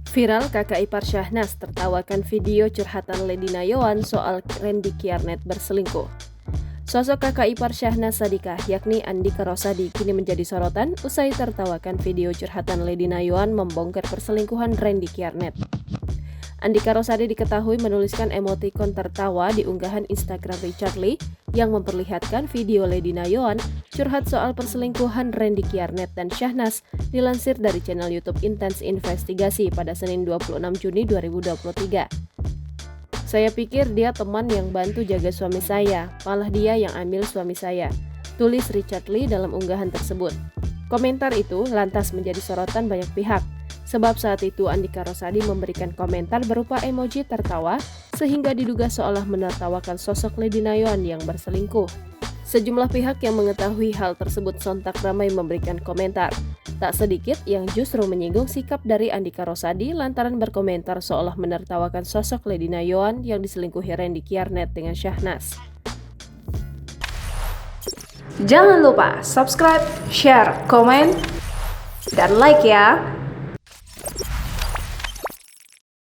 Viral kakak ipar Syahnas tertawakan video curhatan Lady Nayawan soal Randy Kiernet berselingkuh. Sosok kakak ipar Syahnas Sadiqah yakni Andika Rosadi kini menjadi sorotan usai tertawakan video curhatan Lady Nayawan membongkar perselingkuhan Randy Kiernet. Andika Rosadi diketahui menuliskan emotikon tertawa di unggahan Instagram Richard Lee yang memperlihatkan video Lady Nayawan curhat soal perselingkuhan Randy Kiernet dan Syahnas dilansir dari channel YouTube Intens Investigasi pada Senin 26 Juni 2023. "Saya pikir dia teman yang bantu jaga suami saya, malah dia yang ambil suami saya," tulis Richard Lee dalam unggahan tersebut. Komentar itu lantas menjadi sorotan banyak pihak, sebab saat itu Andika Rosadi memberikan komentar berupa emoji tertawa sehingga diduga seolah menertawakan sosok Lady Nayawan yang berselingkuh. Sejumlah pihak yang mengetahui hal tersebut sontak ramai memberikan komentar. Tak sedikit yang justru menyinggung sikap dari Andika Rosadi lantaran berkomentar seolah menertawakan sosok Lady Nayawan yang diselingkuhi Randy Kiernet dengan Syahnas. Jangan lupa subscribe, share, komen, dan like ya!